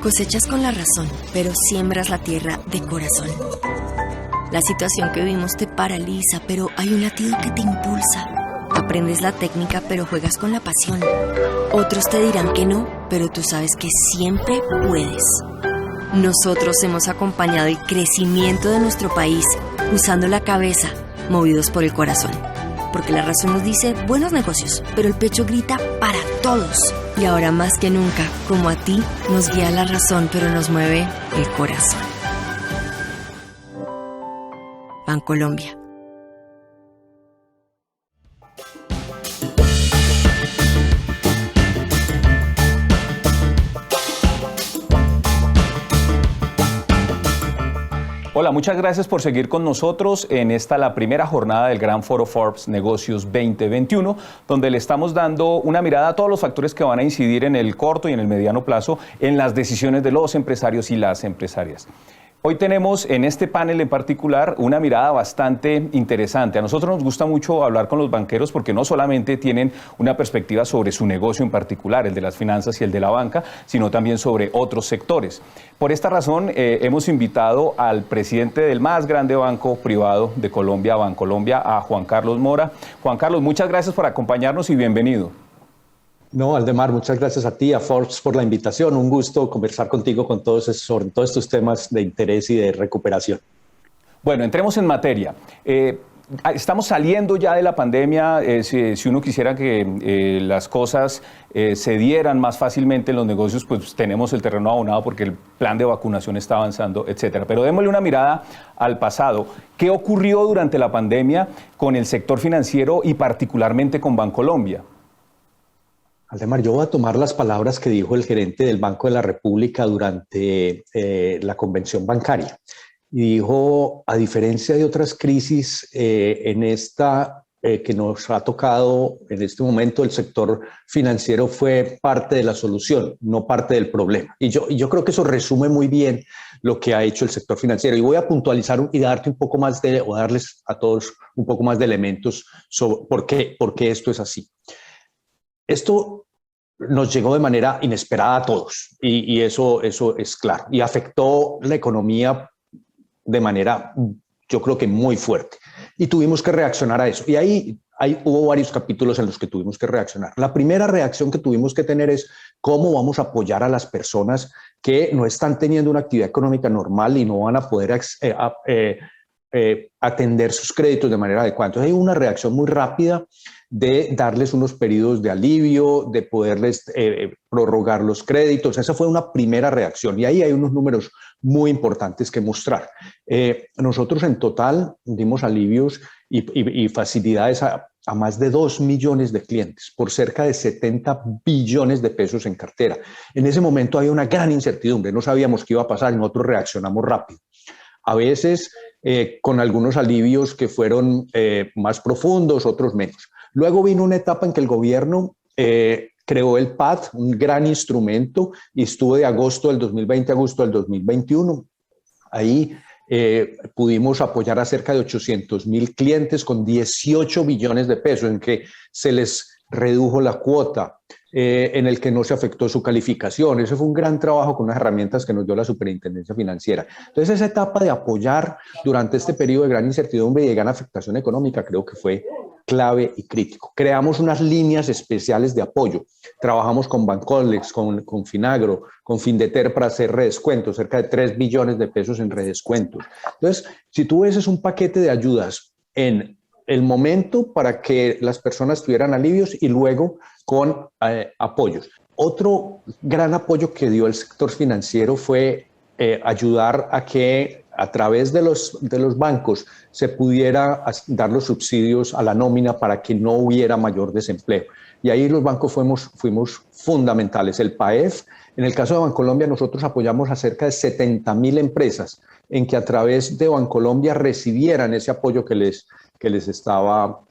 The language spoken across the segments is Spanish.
Cosechas con la razón, pero siembras la tierra de corazón. La situación que vivimos te paraliza, pero hay un latido que te impulsa. Aprendes la técnica, pero juegas con la pasión. Otros te dirán que no, pero tú sabes que siempre puedes. Nosotros hemos acompañado el crecimiento de nuestro país usando la cabeza, movidos por el corazón. Porque la razón nos dice buenos negocios, pero el pecho grita para todos. Y ahora más que nunca, como a ti, nos guía la razón, pero nos mueve el corazón. Bancolombia. Hola, muchas gracias por seguir con nosotros en la primera jornada del Gran Foro Forbes Negocios 2021, donde le estamos dando una mirada a todos los factores que van a incidir en el corto y en el mediano plazo en las decisiones de los empresarios y las empresarias. Hoy tenemos en este panel en particular una mirada bastante interesante. A nosotros nos gusta mucho hablar con los banqueros porque no solamente tienen una perspectiva sobre su negocio en particular, el de las finanzas y el de la banca, sino también sobre otros sectores. Por esta razón hemos invitado al presidente del más grande banco privado de Colombia, Bancolombia, a Juan Carlos Mora. Juan Carlos, muchas gracias por acompañarnos y bienvenido. No, Aldemar, muchas gracias a ti, a Forbes, por la invitación. Un gusto conversar contigo sobre todos estos temas de interés y de recuperación. Bueno, entremos en materia. Estamos saliendo ya de la pandemia. Si uno quisiera que las cosas se dieran más fácilmente en los negocios, pues tenemos el terreno abonado porque el plan de vacunación está avanzando, etcétera. Pero démosle una mirada al pasado. ¿Qué ocurrió durante la pandemia con el sector financiero y particularmente con Bancolombia? Aldemar, yo voy a tomar las palabras que dijo el gerente del Banco de la República durante la convención bancaria. Y dijo, a diferencia de otras crisis, en esta que nos ha tocado en este momento, el sector financiero fue parte de la solución, no parte del problema. Y yo creo que eso resume muy bien lo que ha hecho el sector financiero. Y voy a puntualizar y darte un poco más o darles a todos un poco más de elementos sobre por qué esto es así. Esto nos llegó de manera inesperada a todos y eso es claro. Y afectó la economía de manera, yo creo que muy fuerte. Y tuvimos que reaccionar a eso. Y ahí hubo varios capítulos en los que tuvimos que reaccionar. La primera reacción que tuvimos que tener es cómo vamos a apoyar a las personas que no están teniendo una actividad económica normal y no van a poder atender sus créditos de manera adecuada. Entonces hay una reacción muy rápida de darles unos periodos de alivio, de poderles prorrogar los créditos. Esa fue una primera reacción y ahí hay unos números muy importantes que mostrar. Nosotros en total dimos alivios y facilidades a más de 2 millones de clientes por cerca de 70 billones de pesos en cartera. En ese momento había una gran incertidumbre, no sabíamos qué iba a pasar y nosotros reaccionamos rápido. A veces con algunos alivios que fueron más profundos, otros menos. Luego vino una etapa en que el gobierno creó el PAD, un gran instrumento, y estuvo de agosto del 2020 a agosto del 2021. Ahí pudimos apoyar a cerca de 800,000 clientes con 18 billones de pesos, en que se les redujo la cuota, en el que no se afectó su calificación. Ese fue un gran trabajo con unas herramientas que nos dio la Superintendencia Financiera. Entonces, esa etapa de apoyar durante este periodo de gran incertidumbre y de gran afectación económica creo que fue clave y crítico. Creamos unas líneas especiales de apoyo. Trabajamos con Bancolex, con Finagro, con Findeter para hacer redescuentos, cerca de 3 billones de pesos en redescuentos. Entonces, si tú ves, es un paquete de ayudas en el momento para que las personas tuvieran alivios y luego con apoyos. Otro gran apoyo que dio el sector financiero fue ayudar a que a través de los bancos se pudiera dar los subsidios a la nómina para que no hubiera mayor desempleo. Y ahí los bancos fuimos fundamentales. El PAEF, en el caso de Bancolombia, nosotros apoyamos a cerca de 70,000 empresas en que a través de Bancolombia recibieran ese apoyo que les estaba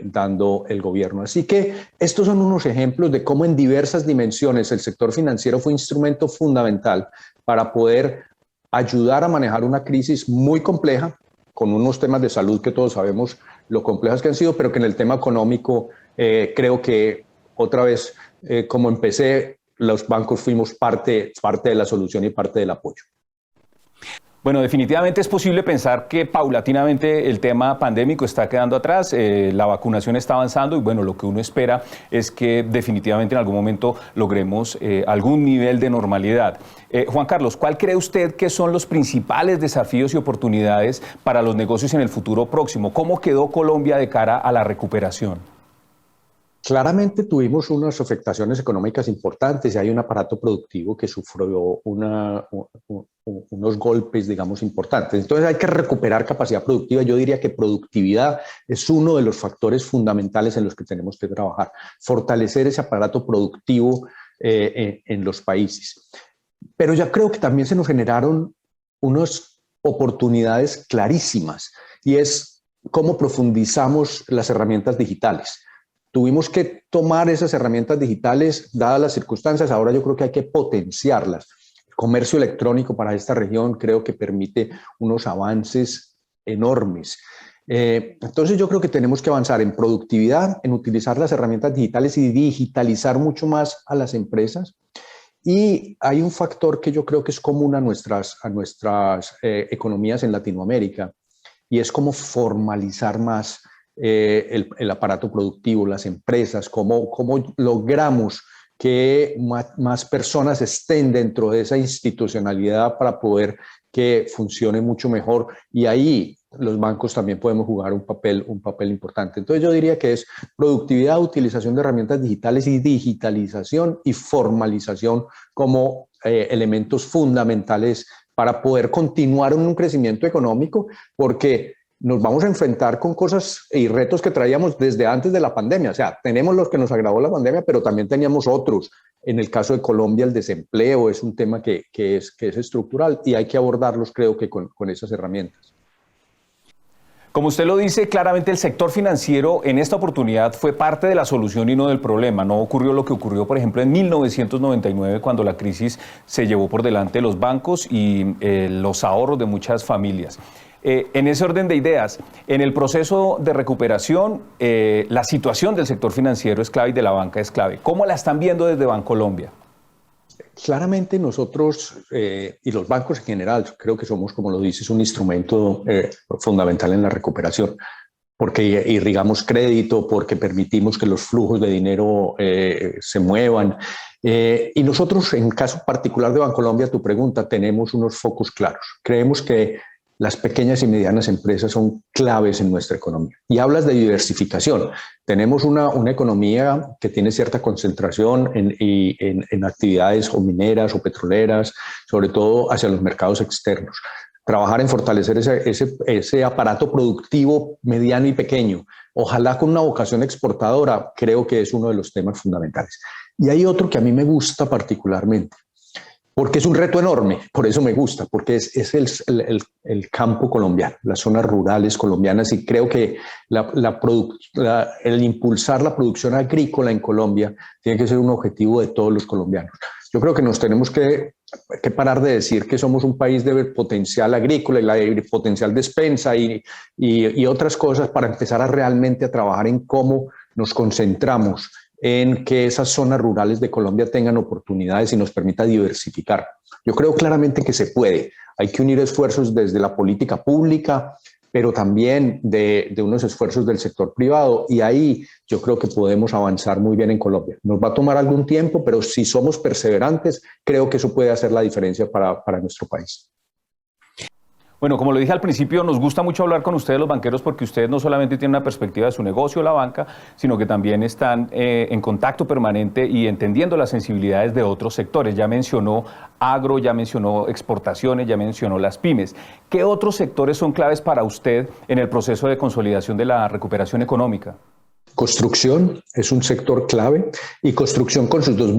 dando el gobierno. Así que estos son unos ejemplos de cómo en diversas dimensiones el sector financiero fue instrumento fundamental para poder ayudar a manejar una crisis muy compleja, con unos temas de salud que todos sabemos lo complejas que han sido, pero que en el tema económico creo que otra vez, como empecé, los bancos fuimos parte de la solución y parte del apoyo. Bueno, definitivamente es posible pensar que paulatinamente el tema pandémico está quedando atrás, la vacunación está avanzando y bueno, lo que uno espera es que definitivamente en algún momento logremos algún nivel de normalidad. Juan Carlos, ¿cuál cree usted que son los principales desafíos y oportunidades para los negocios en el futuro próximo? ¿Cómo quedó Colombia de cara a la recuperación? Claramente tuvimos unas afectaciones económicas importantes y hay un aparato productivo que sufrió unos golpes, digamos, importantes. Entonces hay que recuperar capacidad productiva. Yo diría que productividad es uno de los factores fundamentales en los que tenemos que trabajar. Fortalecer ese aparato productivo en los países. Pero ya creo que también se nos generaron unas oportunidades clarísimas y es cómo profundizamos las herramientas digitales. Tuvimos que tomar esas herramientas digitales, dadas las circunstancias, ahora yo creo que hay que potenciarlas. El comercio electrónico para esta región creo que permite unos avances enormes. Entonces yo creo que tenemos que avanzar en productividad, en utilizar las herramientas digitales y digitalizar mucho más a las empresas. Y hay un factor que yo creo que es común a nuestras economías en Latinoamérica y es cómo formalizar más el aparato productivo, las empresas, cómo logramos que más personas estén dentro de esa institucionalidad para poder que funcione mucho mejor y ahí los bancos también podemos jugar un papel importante. Entonces yo diría que es productividad, utilización de herramientas digitales y digitalización y formalización como elementos fundamentales para poder continuar en un crecimiento económico porque nos vamos a enfrentar con cosas y retos que traíamos desde antes de la pandemia. O sea, tenemos los que nos agravó la pandemia, pero también teníamos otros. En el caso de Colombia, el desempleo es un tema que es estructural y hay que abordarlos, creo que con esas herramientas. Como usted lo dice, claramente el sector financiero en esta oportunidad fue parte de la solución y no del problema. No ocurrió lo que ocurrió, por ejemplo, en 1999, cuando la crisis se llevó por delante los bancos y los ahorros de muchas familias. En ese orden de ideas, en el proceso de recuperación, la situación del sector financiero es clave y de la banca es clave. ¿Cómo la están viendo desde Bancolombia? Claramente nosotros y los bancos en general, creo que somos, como lo dices, un instrumento fundamental en la recuperación, porque irrigamos crédito, porque permitimos que los flujos de dinero se muevan. Y nosotros, en el caso particular de Bancolombia, tu pregunta, tenemos unos focos claros. Creemos que las pequeñas y medianas empresas son claves en nuestra economía. Y hablas de diversificación. Tenemos una economía que tiene cierta concentración en actividades o mineras o petroleras, sobre todo hacia los mercados externos. Trabajar en fortalecer ese aparato productivo mediano y pequeño, ojalá con una vocación exportadora, creo que es uno de los temas fundamentales. Y hay otro que a mí me gusta particularmente, porque es un reto enorme, por eso me gusta, porque es el campo colombiano, las zonas rurales colombianas y creo que el impulsar la producción agrícola en Colombia tiene que ser un objetivo de todos los colombianos. Yo creo que nos tenemos que parar de decir que somos un país de potencial agrícola y potencial despensa y otras cosas para empezar realmente a trabajar en cómo nos concentramos en que esas zonas rurales de Colombia tengan oportunidades y nos permita diversificar. Yo creo claramente que se puede. Hay que unir esfuerzos desde la política pública, pero también de unos esfuerzos del sector privado y ahí yo creo que podemos avanzar muy bien en Colombia. Nos va a tomar algún tiempo, pero si somos perseverantes, creo que eso puede hacer la diferencia para nuestro país. Bueno, como lo dije al principio, nos gusta mucho hablar con ustedes los banqueros porque ustedes no solamente tienen una perspectiva de su negocio, la banca, sino que también están en contacto permanente y entendiendo las sensibilidades de otros sectores. Ya mencionó agro, ya mencionó exportaciones, ya mencionó las pymes. ¿Qué otros sectores son claves para usted en el proceso de consolidación de la recuperación económica? Construcción es un sector clave y construcción con sus dos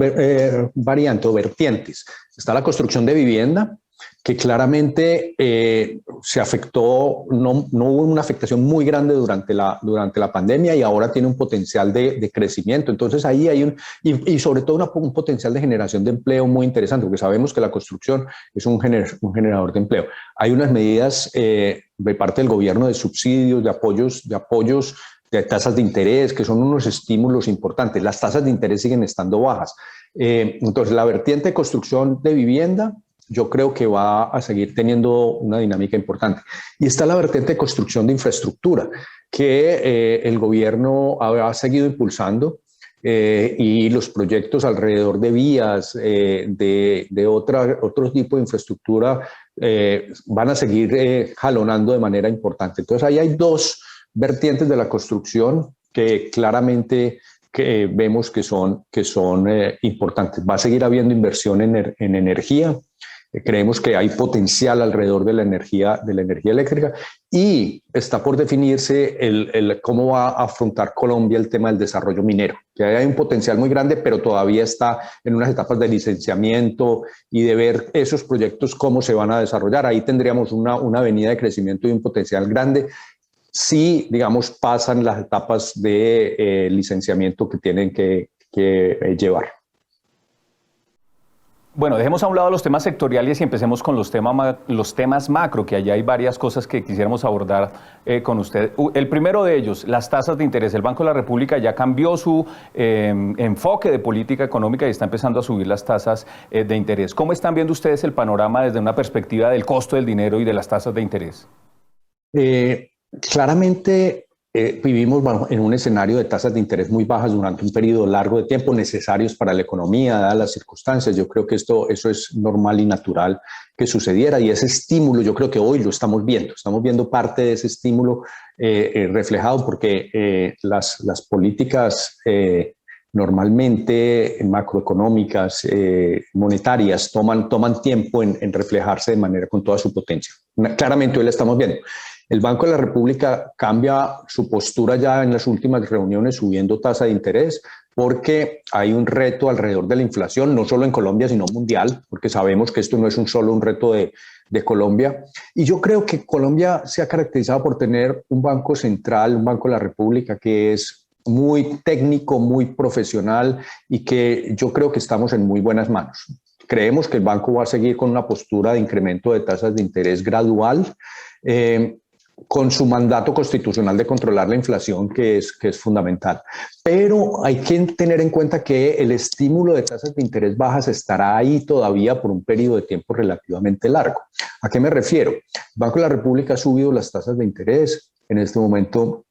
variantes o vertientes. Está la construcción de vivienda, que claramente se afectó, no hubo una afectación muy grande durante la pandemia y ahora tiene un potencial de crecimiento. Entonces ahí hay y sobre todo un potencial de generación de empleo muy interesante, porque sabemos que la construcción es un generador de empleo. Hay unas medidas de parte del gobierno de subsidios, de apoyos, de tasas de interés, que son unos estímulos importantes. Las tasas de interés siguen estando bajas. Entonces, la vertiente de construcción de vivienda, yo creo que va a seguir teniendo una dinámica importante. Y está la vertiente de construcción de infraestructura, que el gobierno ha seguido impulsando. Y los proyectos alrededor de vías, de otro tipo de infraestructura, van a seguir jalonando de manera importante. Entonces, ahí hay dos vertientes de la construcción que claramente vemos que son importantes. Va a seguir habiendo inversión en energía. Creemos que hay potencial alrededor de la energía eléctrica y está por definirse cómo va a afrontar Colombia el tema del desarrollo minero, que hay un potencial muy grande, pero todavía está en unas etapas de licenciamiento y de ver esos proyectos cómo se van a desarrollar. Ahí tendríamos una avenida de crecimiento y un potencial grande si, digamos, pasan las etapas de licenciamiento que tienen que llevar. Bueno, dejemos a un lado los temas sectoriales y empecemos con los temas macro, que allá hay varias cosas que quisiéramos abordar con usted. El primero de ellos, las tasas de interés. El Banco de la República ya cambió su enfoque de política económica y está empezando a subir las tasas de interés. ¿Cómo están viendo ustedes el panorama desde una perspectiva del costo del dinero y de las tasas de interés? Claramente vivimos en un escenario de tasas de interés muy bajas durante un periodo largo de tiempo, necesarios para la economía, dadas las circunstancias. Yo creo que eso es normal y natural que sucediera, y ese estímulo yo creo que hoy lo estamos viendo parte de ese estímulo reflejado porque las políticas normalmente macroeconómicas, monetarias, toman tiempo en reflejarse de manera con toda su potencia. Claramente hoy la estamos viendo. El Banco de la República cambia su postura ya en las últimas reuniones subiendo tasa de interés porque hay un reto alrededor de la inflación, no solo en Colombia, sino mundial, porque sabemos que esto no es solo un reto de Colombia. Y yo creo que Colombia se ha caracterizado por tener un banco central, un Banco de la República que es muy técnico, muy profesional y que yo creo que estamos en muy buenas manos. Creemos que el banco va a seguir con una postura de incremento de tasas de interés gradual, con su mandato constitucional de controlar la inflación, que es fundamental. Pero hay que tener en cuenta que el estímulo de tasas de interés bajas estará ahí todavía por un periodo de tiempo relativamente largo. ¿A qué me refiero? El Banco de la República ha subido las tasas de interés. En este momento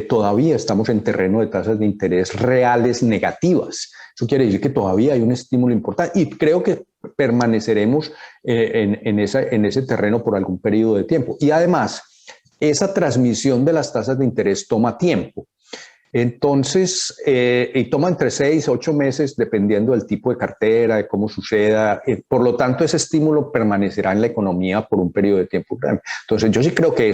todavía estamos en terreno de tasas de interés reales negativas. Eso quiere decir que todavía hay un estímulo importante y creo que permaneceremos en ese terreno por algún periodo de tiempo. Y además, esa transmisión de las tasas de interés toma tiempo. Entonces, y toma entre 6 a 8 meses, dependiendo del tipo de cartera, de cómo suceda. Por lo tanto, ese estímulo permanecerá en la economía por un periodo de tiempo grande. Entonces, yo sí creo que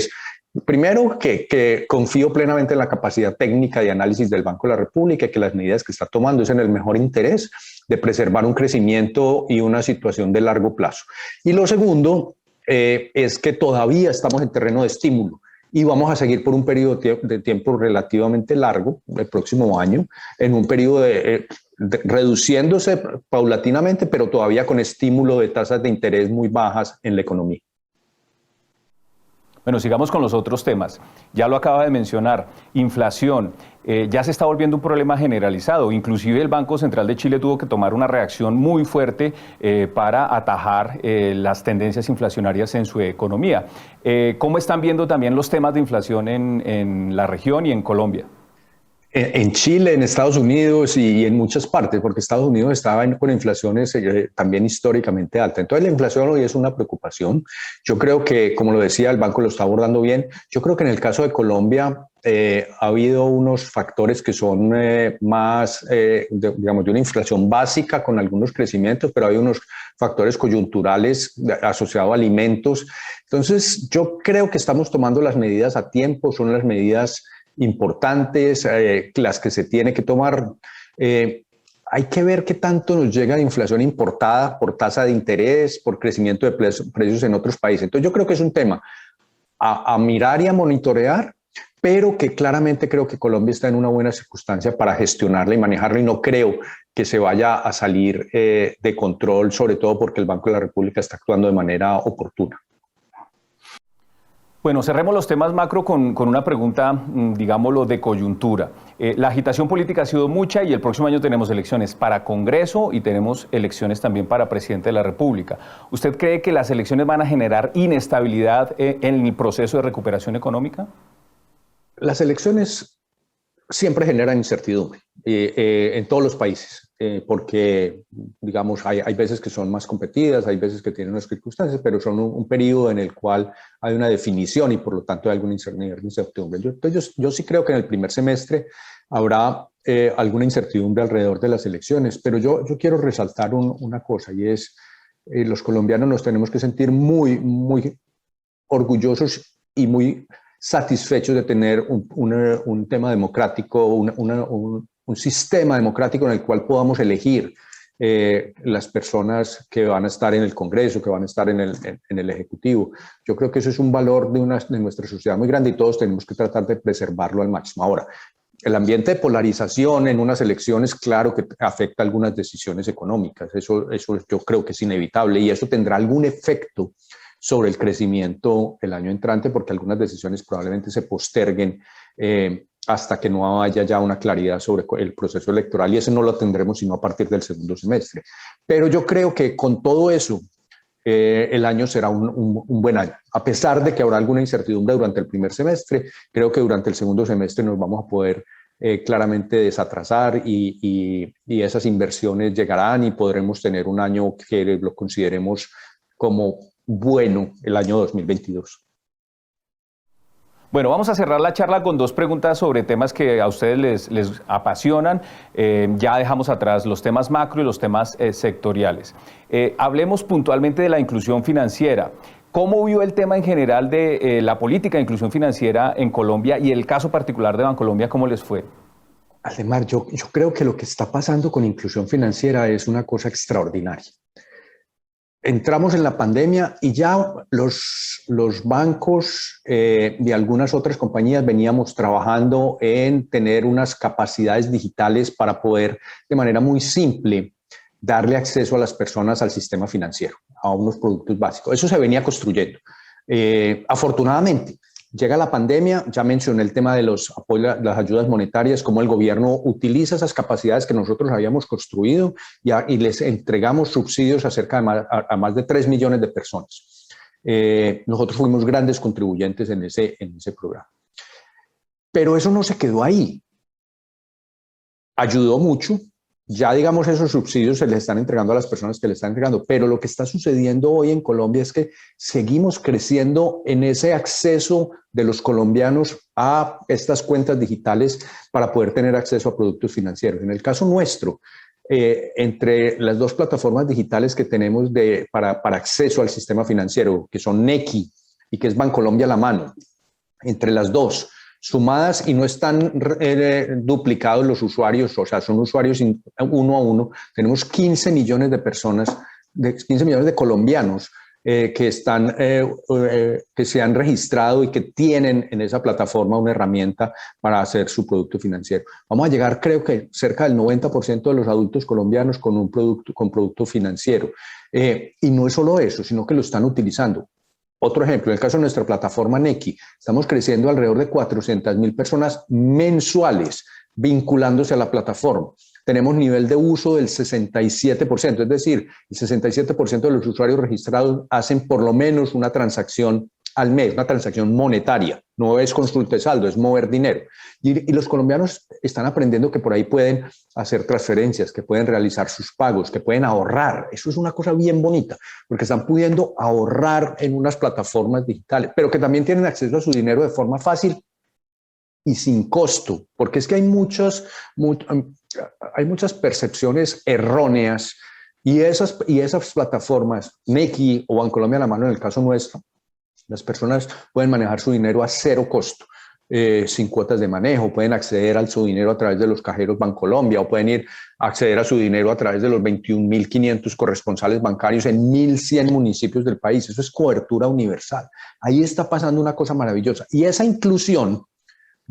primero, que confío plenamente en la capacidad técnica de análisis del Banco de la República, que las medidas que está tomando es en el mejor interés de preservar un crecimiento y una situación de largo plazo. Y lo segundo, es que todavía estamos en terreno de estímulo y vamos a seguir por un periodo de tiempo relativamente largo, el próximo año, en un periodo reduciéndose paulatinamente, pero todavía con estímulo de tasas de interés muy bajas en la economía. Bueno, sigamos con los otros temas. Ya lo acaba de mencionar, inflación. Ya se está volviendo un problema generalizado. Inclusive el Banco Central de Chile tuvo que tomar una reacción muy fuerte para atajar las tendencias inflacionarias en su economía. ¿Cómo están viendo también los temas de inflación en la región y en Colombia? En Chile, en Estados Unidos y en muchas partes, porque Estados Unidos estaba con inflaciones también históricamente altas. Entonces la inflación hoy es una preocupación. Yo creo que, como lo decía, el banco lo está abordando bien. Yo creo que en el caso de Colombia ha habido unos factores que son más, digamos, de una inflación básica con algunos crecimientos, pero hay unos factores coyunturales asociados a alimentos. Entonces yo creo que estamos tomando las medidas a tiempo, son las medidas importantes, las que se tiene que tomar. Hay que ver qué tanto nos llega de inflación importada por tasa de interés, por crecimiento de precios en otros países. Entonces yo creo que es un tema a mirar y a monitorear, pero que claramente creo que Colombia está en una buena circunstancia para gestionarla y manejarla, y no creo que se vaya a salir de control, sobre todo porque el Banco de la República está actuando de manera oportuna. Bueno, cerremos los temas macro con una pregunta, digámoslo, de coyuntura. La agitación política ha sido mucha y el próximo año tenemos elecciones para Congreso y tenemos elecciones también para Presidente de la República. ¿Usted cree que las elecciones van a generar inestabilidad en el proceso de recuperación económica? Las elecciones siempre generan incertidumbre en todos los países. Porque, digamos, hay veces que son más competidas, hay veces que tienen unas circunstancias, pero son un periodo en el cual hay una definición y por lo tanto hay alguna incertidumbre. Yo sí creo que en el primer semestre habrá alguna incertidumbre alrededor de las elecciones, pero yo quiero resaltar una cosa y es los colombianos nos tenemos que sentir muy, muy orgullosos y muy satisfechos de tener un tema democrático, un sistema democrático en el cual podamos elegir las personas que van a estar en el Congreso, que van a estar en el Ejecutivo. Yo creo que eso es un valor de nuestra sociedad muy grande y todos tenemos que tratar de preservarlo al máximo. Ahora, el ambiente de polarización en unas elecciones, claro que afecta algunas decisiones económicas. Eso yo creo que es inevitable y eso tendrá algún efecto sobre el crecimiento el año entrante, porque algunas decisiones probablemente se posterguen hasta que no haya ya una claridad sobre el proceso electoral y eso no lo tendremos sino a partir del segundo semestre. Pero yo creo que con todo eso el año será un buen año. A pesar de que habrá alguna incertidumbre durante el primer semestre, creo que durante el segundo semestre nos vamos a poder claramente desatrasar y esas inversiones llegarán y podremos tener un año que lo consideremos como bueno, el año 2022. Bueno, vamos a cerrar la charla con dos preguntas sobre temas que a ustedes les apasionan. Ya dejamos atrás los temas macro y los temas sectoriales. Hablemos puntualmente de la inclusión financiera. ¿Cómo vio el tema en general de la política de inclusión financiera en Colombia y el caso particular de Bancolombia, cómo les fue? Aldemar, yo creo que lo que está pasando con inclusión financiera es una cosa extraordinaria. Entramos en la pandemia y ya los bancos y algunas otras compañías veníamos trabajando en tener unas capacidades digitales para poder de manera muy simple darle acceso a las personas al sistema financiero, a unos productos básicos. Eso se venía construyendo. Afortunadamente, llega la pandemia, ya mencioné el tema de las ayudas monetarias, cómo el gobierno utiliza esas capacidades que nosotros habíamos construido y les entregamos subsidios a más de 3 millones de personas. Nosotros fuimos grandes contribuyentes en ese programa. Pero eso no se quedó ahí. Ayudó mucho. Ya, digamos, esos subsidios se les están entregando a las personas que les están entregando, pero lo que está sucediendo hoy en Colombia es que seguimos creciendo en ese acceso de los colombianos a estas cuentas digitales para poder tener acceso a productos financieros. En el caso nuestro, entre las dos plataformas digitales que tenemos para acceso al sistema financiero, que son Nequi y que es Bancolombia a la mano, entre las dos, sumadas y no están duplicados los usuarios, o sea, son usuarios uno a uno. Tenemos 15 millones de personas, 15 millones de colombianos que se han registrado y que tienen en esa plataforma una herramienta para hacer su producto financiero. Vamos a llegar, creo que cerca del 90% de los adultos colombianos con producto financiero. Y no es solo eso, sino que lo están utilizando. Otro ejemplo, en el caso de nuestra plataforma Nequi, estamos creciendo alrededor de 400.000 personas mensuales vinculándose a la plataforma. Tenemos nivel de uso del 67%, es decir, el 67% de los usuarios registrados hacen por lo menos una transacción al mes, una transacción monetaria. No es consulta de saldo, es mover dinero. Y los colombianos están aprendiendo que por ahí pueden hacer transferencias, que pueden realizar sus pagos, que pueden ahorrar. Eso es una cosa bien bonita, porque están pudiendo ahorrar en unas plataformas digitales, pero que también tienen acceso a su dinero de forma fácil y sin costo, porque es que hay muchas percepciones erróneas y esas plataformas, Nequi o Bancolombia a la mano en el caso nuestro, las personas pueden manejar su dinero a cero costo, sin cuotas de manejo, pueden acceder a su dinero a través de los cajeros Bancolombia o pueden acceder a su dinero a través de los 21.500 corresponsales bancarios en 1.100 municipios del país. Eso es cobertura universal. Ahí está pasando una cosa maravillosa y esa inclusión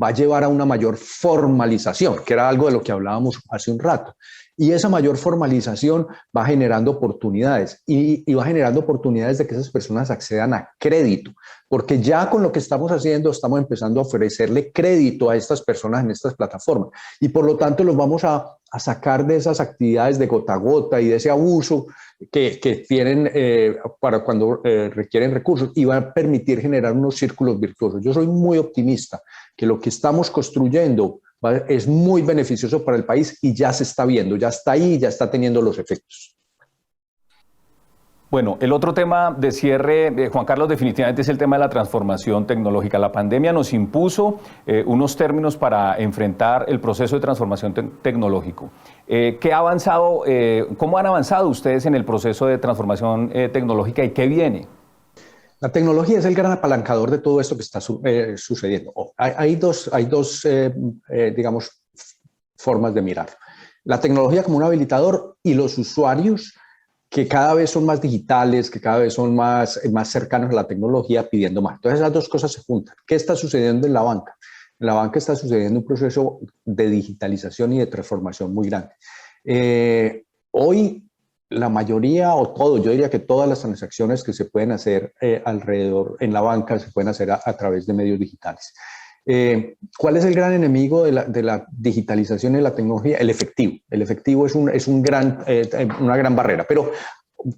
va a llevar a una mayor formalización, que era algo de lo que hablábamos hace un rato. Y esa mayor formalización va generando oportunidades y va generando oportunidades de que esas personas accedan a crédito, porque ya con lo que estamos haciendo estamos empezando a ofrecerle crédito a estas personas en estas plataformas y por lo tanto los vamos a sacar de esas actividades de gota a gota y de ese abuso que tienen para cuando requieren recursos y va a permitir generar unos círculos virtuosos. Yo soy muy optimista que lo que estamos construyendo es muy beneficioso para el país y ya se está viendo, ya está ahí, ya está teniendo los efectos. Bueno, el otro tema de cierre, Juan Carlos, definitivamente es el tema de la transformación tecnológica. La pandemia nos impuso unos términos para enfrentar el proceso de transformación tecnológico. ¿Qué ha avanzado, cómo han avanzado ustedes en el proceso de transformación tecnológica y qué viene? La tecnología es el gran apalancador de todo esto que está sucediendo. Hay dos digamos, formas de mirar. La tecnología como un habilitador y los usuarios que cada vez son más digitales, que cada vez son más cercanos a la tecnología pidiendo más. Entonces esas dos cosas se juntan. ¿Qué está sucediendo en la banca? En la banca está sucediendo un proceso de digitalización y de transformación muy grande. Hoy la mayoría o todo, yo diría que todas las transacciones que se pueden hacer alrededor en la banca se pueden hacer a través de medios digitales. ¿Cuál es el gran enemigo de la digitalización y la tecnología? El efectivo. El efectivo es una gran barrera. Pero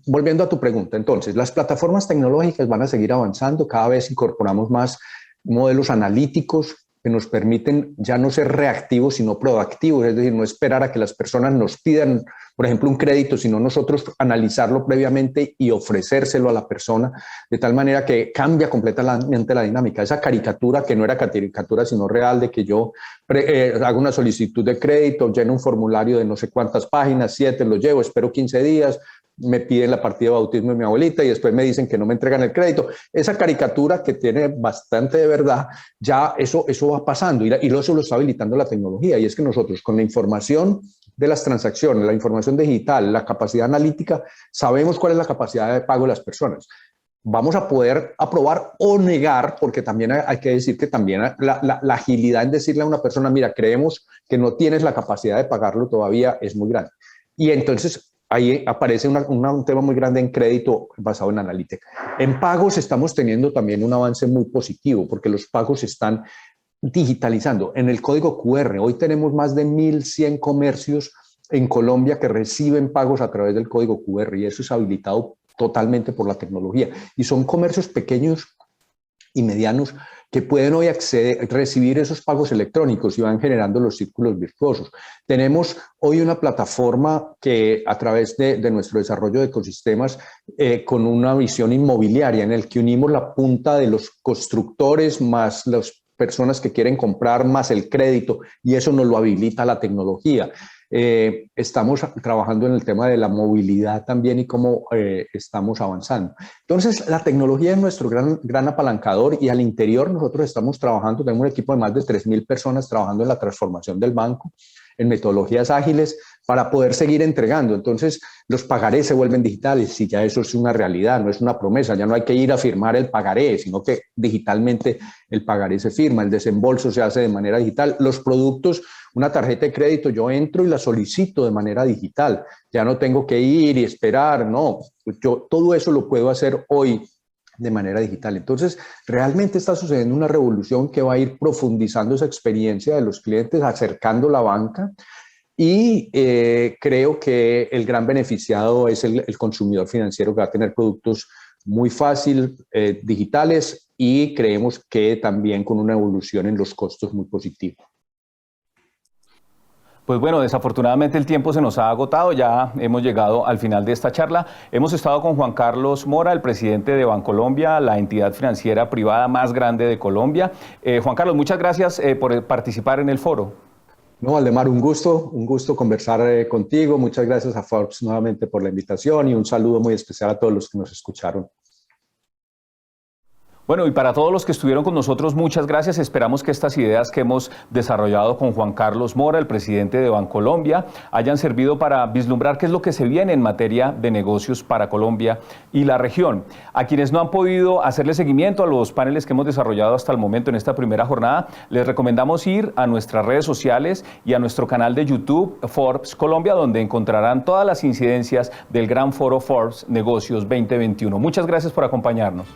volviendo a tu pregunta, entonces, las plataformas tecnológicas van a seguir avanzando, cada vez incorporamos más modelos analíticos que nos permiten ya no ser reactivos, sino proactivos, es decir, no esperar a que las personas nos pidan, por ejemplo, un crédito, sino nosotros analizarlo previamente y ofrecérselo a la persona, de tal manera que cambia completamente la dinámica. Esa caricatura, que no era caricatura, sino real, de que yo hago una solicitud de crédito, lleno un formulario de no sé cuántas páginas, 7, lo llevo, espero 15 días, me piden la partida de bautismo de mi abuelita y después me dicen que no me entregan el crédito. Esa caricatura que tiene bastante de verdad, ya eso va pasando y eso lo está habilitando la tecnología. Y es que nosotros con la información de las transacciones, la información digital, la capacidad analítica, sabemos cuál es la capacidad de pago de las personas. Vamos a poder aprobar o negar, porque también hay que decir que también la agilidad en decirle a una persona, mira, creemos que no tienes la capacidad de pagarlo todavía, es muy grande. Y entonces ahí aparece un tema muy grande en crédito basado en analítica. En pagos estamos teniendo también un avance muy positivo porque los pagos se están digitalizando. En el código QR, hoy tenemos más de 1.100 comercios en Colombia que reciben pagos a través del código QR y eso es habilitado totalmente por la tecnología. Y son comercios pequeños y medianos que pueden hoy recibir esos pagos electrónicos y van generando los círculos virtuosos. Tenemos hoy una plataforma que a través de nuestro desarrollo de ecosistemas con una visión inmobiliaria en el que unimos la punta de los constructores más las personas que quieren comprar más el crédito y eso nos lo habilita la tecnología. Estamos trabajando en el tema de la movilidad también y cómo estamos avanzando. Entonces, la tecnología es nuestro gran apalancador y al interior nosotros estamos trabajando, tenemos un equipo de más de 3.000 personas trabajando en la transformación del banco, en metodologías ágiles para poder seguir entregando. Entonces, los pagarés se vuelven digitales y ya eso es una realidad, no es una promesa, ya no hay que ir a firmar el pagaré, sino que digitalmente el pagaré se firma, el desembolso se hace de manera digital. Los productos, una tarjeta de crédito, yo entro y la solicito de manera digital, ya no tengo que ir y esperar, no, yo todo eso lo puedo hacer hoy de manera digital. Entonces, realmente está sucediendo una revolución que va a ir profundizando esa experiencia de los clientes, acercando la banca y creo que el gran beneficiado es el consumidor financiero que va a tener productos muy fácil, digitales y creemos que también con una evolución en los costos muy positiva. Pues bueno, desafortunadamente el tiempo se nos ha agotado, ya hemos llegado al final de esta charla. Hemos estado con Juan Carlos Mora, el presidente de Bancolombia, la entidad financiera privada más grande de Colombia. Juan Carlos, muchas gracias por participar en el foro. No, Valdemar, un gusto conversar contigo. Muchas gracias a Forbes nuevamente por la invitación y un saludo muy especial a todos los que nos escucharon. Bueno, y para todos los que estuvieron con nosotros, muchas gracias. Esperamos que estas ideas que hemos desarrollado con Juan Carlos Mora, el presidente de Bancolombia, hayan servido para vislumbrar qué es lo que se viene en materia de negocios para Colombia y la región. A quienes no han podido hacerle seguimiento a los paneles que hemos desarrollado hasta el momento en esta primera jornada, les recomendamos ir a nuestras redes sociales y a nuestro canal de YouTube Forbes Colombia, donde encontrarán todas las incidencias del Gran Foro Forbes Negocios 2021. Muchas gracias por acompañarnos.